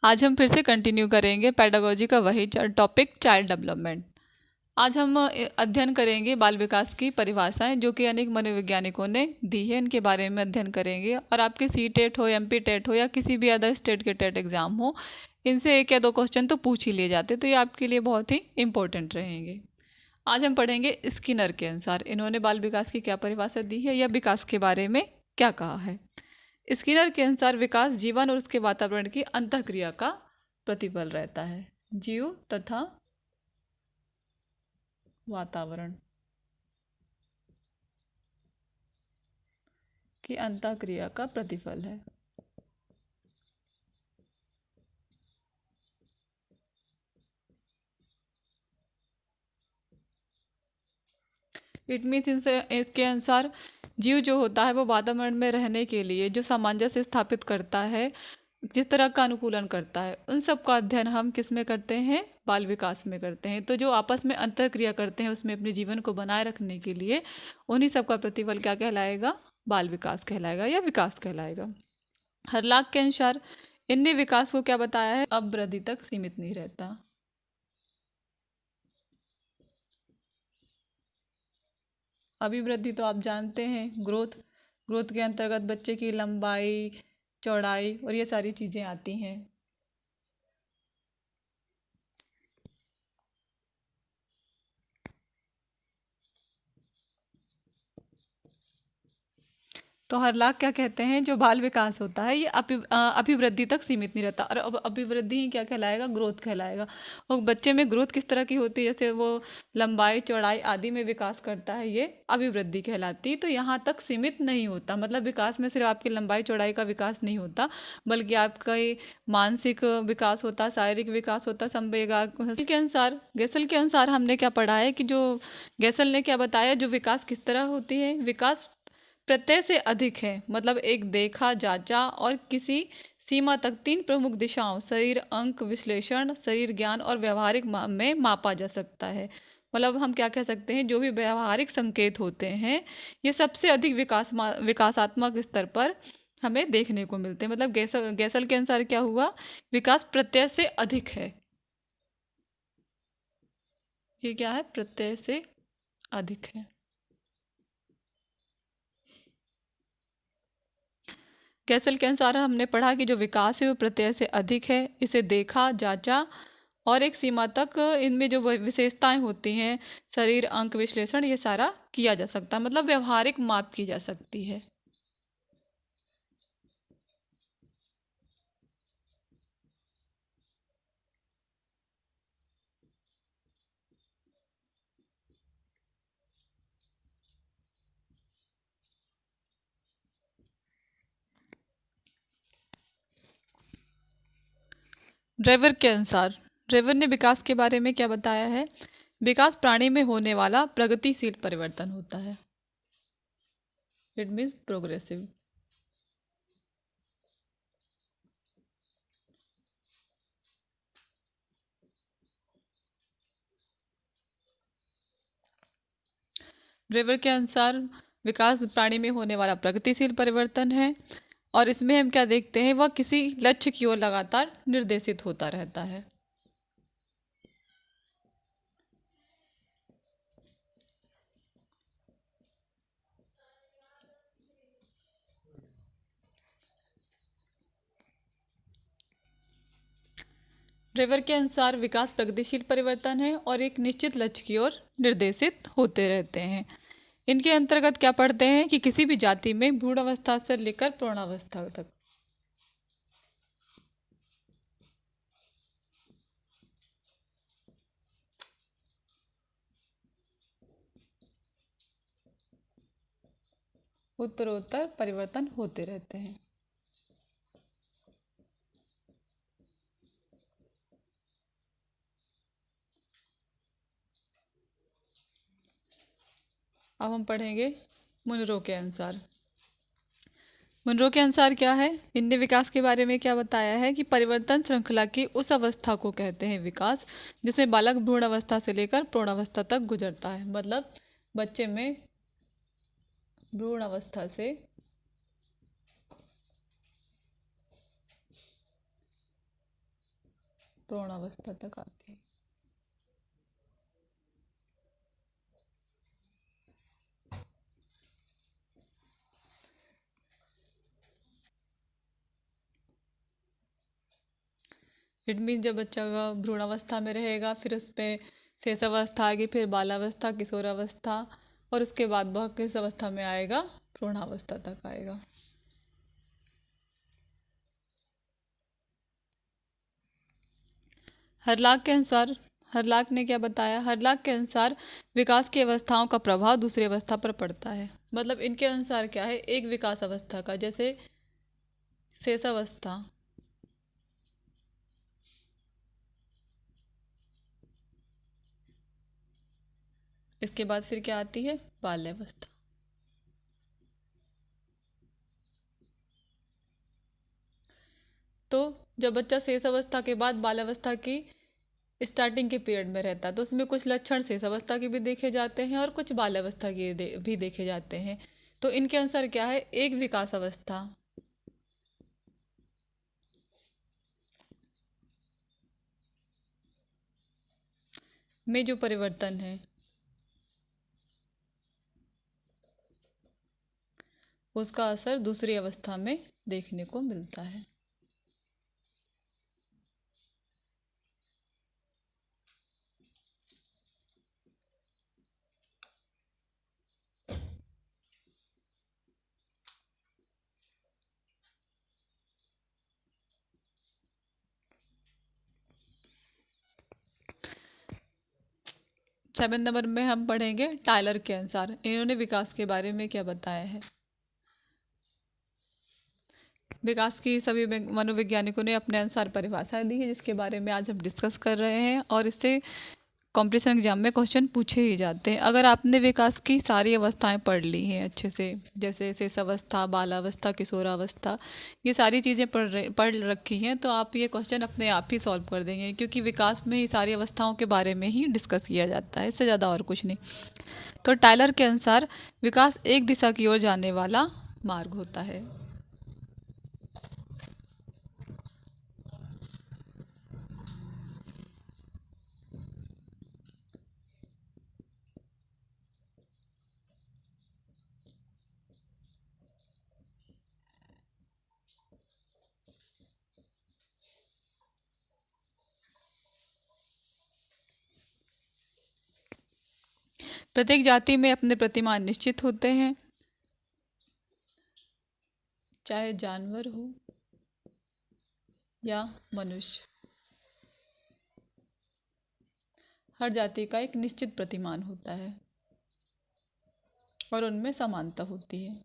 आज हम फिर से कंटिन्यू करेंगे पेडागोजी का वही टॉपिक चाइल्ड डेवलपमेंट। आज हम अध्ययन करेंगे बाल विकास की परिभाषाएं जो कि अनेक मनोवैज्ञानिकों ने दी है, इनके बारे में अध्ययन करेंगे। और आपके सी टेट हो, एमपी टेट हो या किसी भी अदर स्टेट के टेट एग्जाम हो, इनसे एक या दो क्वेश्चन तो पूछ ही लिए जाते, तो ये आपके लिए बहुत ही इंपॉर्टेंट रहेंगे। आज हम पढ़ेंगे स्किनर के अनुसार इन्होंने बाल विकास की क्या परिभाषा दी है या विकास के बारे में क्या कहा है। स्किनर के अनुसार विकास जीवन और उसके वातावरण की अंतःक्रिया का प्रतिफल रहता है। जीव तथा वातावरण की अंतःक्रिया का प्रतिफल है। इट मीन्स इसके अनुसार जीव जो होता है वो वातावरण में रहने के लिए जो सामंजस्य स्थापित करता है, जिस तरह का अनुकूलन करता है, उन सब का अध्ययन हम किस में करते हैं, बाल विकास में करते हैं। तो जो आपस में अंतःक्रिया करते हैं उसमें अपने जीवन को बनाए रखने के लिए, उन्हीं सब का प्रतिफल क्या कहलाएगा, बाल विकास कहलाएगा या विकास कहलाएगा। हरलाख के अनुसार इनने विकास को क्या बताया है, अब वृद्धि तक सीमित नहीं रहता। अभिवृद्धि तो आप जानते हैं, ग्रोथ। ग्रोथ के अंतर्गत बच्चे की लंबाई, चौड़ाई और ये सारी चीज़ें आती हैं। तो हरलाख क्या कहते हैं, जो बाल विकास होता है ये अभिवृद्धि तक सीमित नहीं रहता। और अब अभिवृद्धि ही क्या कहलाएगा, ग्रोथ कहलाएगा। और बच्चे में ग्रोथ किस तरह की होती है, जैसे वो लंबाई चौड़ाई आदि में विकास करता है, ये अभिवृद्धि कहलाती। तो यहाँ तक सीमित नहीं होता, मतलब विकास में सिर्फ आपकी लंबाई चौड़ाई का विकास नहीं होता, बल्कि आपका मानसिक विकास होता, शारीरिक विकास होता, संवेगा के अनुसार। गैसल के अनुसार हमने क्या पढ़ा है कि जो गैसल ने क्या बताया, जो विकास किस तरह होती है, विकास प्रत्यय से अधिक है, मतलब एक देखा, जांचा और किसी सीमा तक तीन प्रमुख दिशाओं शरीर, अंक, विश्लेषण, शरीर ज्ञान और व्यवहारिक में मापा जा सकता है। मतलब हम क्या कह सकते हैं, जो भी व्यवहारिक संकेत होते हैं ये सबसे अधिक विकासात्मक स्तर पर हमें देखने को मिलते हैं। मतलब गैसल के अनुसार क्या हुआ, विकास प्रत्यय से अधिक है। ये क्या है, प्रत्यय से अधिक है। गैसल के अनुसार हमने पढ़ा कि जो विकास है वो प्रत्यय से अधिक है, इसे देखा, जांचा और एक सीमा तक इनमें जो विशेषताएं होती हैं, शरीर, अंक, विश्लेषण, ये सारा किया जा सकता है, मतलब व्यवहारिक माप की जा सकती है। ड्रेवर के अनुसार, ड्रेवर ने विकास के बारे में क्या बताया है, विकास प्राणी में होने वाला प्रगतिशील परिवर्तन होता है। It means progressive. ड्रेवर के अनुसार विकास प्राणी में होने वाला प्रगतिशील परिवर्तन है, और इसमें हम क्या देखते हैं, वह किसी लक्ष्य की ओर लगातार निर्देशित होता रहता है। ड्रेवर के अनुसार विकास प्रगतिशील परिवर्तन है और एक निश्चित लक्ष्य की ओर निर्देशित होते रहते हैं। इनके अंतर्गत क्या पढ़ते हैं कि किसी भी जाति में भ्रूण अवस्था से लेकर प्रौढ़ावस्था तक उत्तरोत्तर परिवर्तन होते रहते हैं। अब हम पढ़ेंगे मुनरो के अनुसार। मुनरो के अनुसार क्या है, इनने विकास के बारे में क्या बताया है कि परिवर्तन श्रृंखला की उस अवस्था को कहते हैं विकास, जिसमें बालक भ्रूण अवस्था से लेकर प्रौढ़ावस्था तक गुजरता है। मतलब बच्चे में भ्रूण अवस्था से प्रौढ़ावस्था तक आती है। इट मीन जब बच्चा का भ्रूणावस्था में रहेगा, फिर उस पे शेषावस्था आएगी, फिर बालावस्था, किशोरावस्था, और उसके बाद वह किस अवस्था में आएगा, प्रौढ़ावस्था तक आएगा। हरलाख के अनुसार, हरलाख ने क्या बताया, हरलाख के अनुसार विकास की अवस्थाओं का प्रभाव दूसरी अवस्था पर पड़ता है। मतलब इनके अनुसार क्या है, एक विकास अवस्था का, जैसे शेषावस्था, इसके बाद फिर क्या आती है, बाल्यावस्था। तो जब बच्चा शेष अवस्था के बाद बाल्यावस्था की स्टार्टिंग के पीरियड में रहता है, तो उसमें कुछ लक्षण शेष अवस्था के भी देखे जाते हैं और कुछ बाल्यावस्था के भी देखे जाते हैं। तो इनके अनुसार क्या है, एक विकास अवस्था में जो परिवर्तन है, उसका असर दूसरी अवस्था में देखने को मिलता है। सेवन नंबर में हम पढ़ेंगे टायलर के अनुसार, इन्होंने विकास के बारे में क्या बताया है। विकास की सभी मनोवैज्ञानिकों ने अपने अनुसार परिभाषा दी है, जिसके बारे में आज हम डिस्कस कर रहे हैं, और इससे कॉम्पिटिशन एग्जाम में क्वेश्चन पूछे ही जाते हैं। अगर आपने विकास की सारी अवस्थाएं पढ़ ली हैं अच्छे से, जैसे शेषावस्था, बालावस्था, किशोरावस्था, ये सारी चीज़ें पढ़ रखी हैं, तो आप ये क्वेश्चन अपने आप ही सॉल्व कर देंगे, क्योंकि विकास में ही सारी अवस्थाओं के बारे में ही डिस्कस किया जाता है, इससे ज़्यादा और कुछ नहीं। तो टायलर के अनुसार विकास एक दिशा की ओर जाने वाला मार्ग होता है। प्रत्येक जाति में अपने प्रतिमान निश्चित होते हैं, चाहे जानवर हो या मनुष्य, हर जाति का एक निश्चित प्रतिमान होता है और उनमें समानता होती है।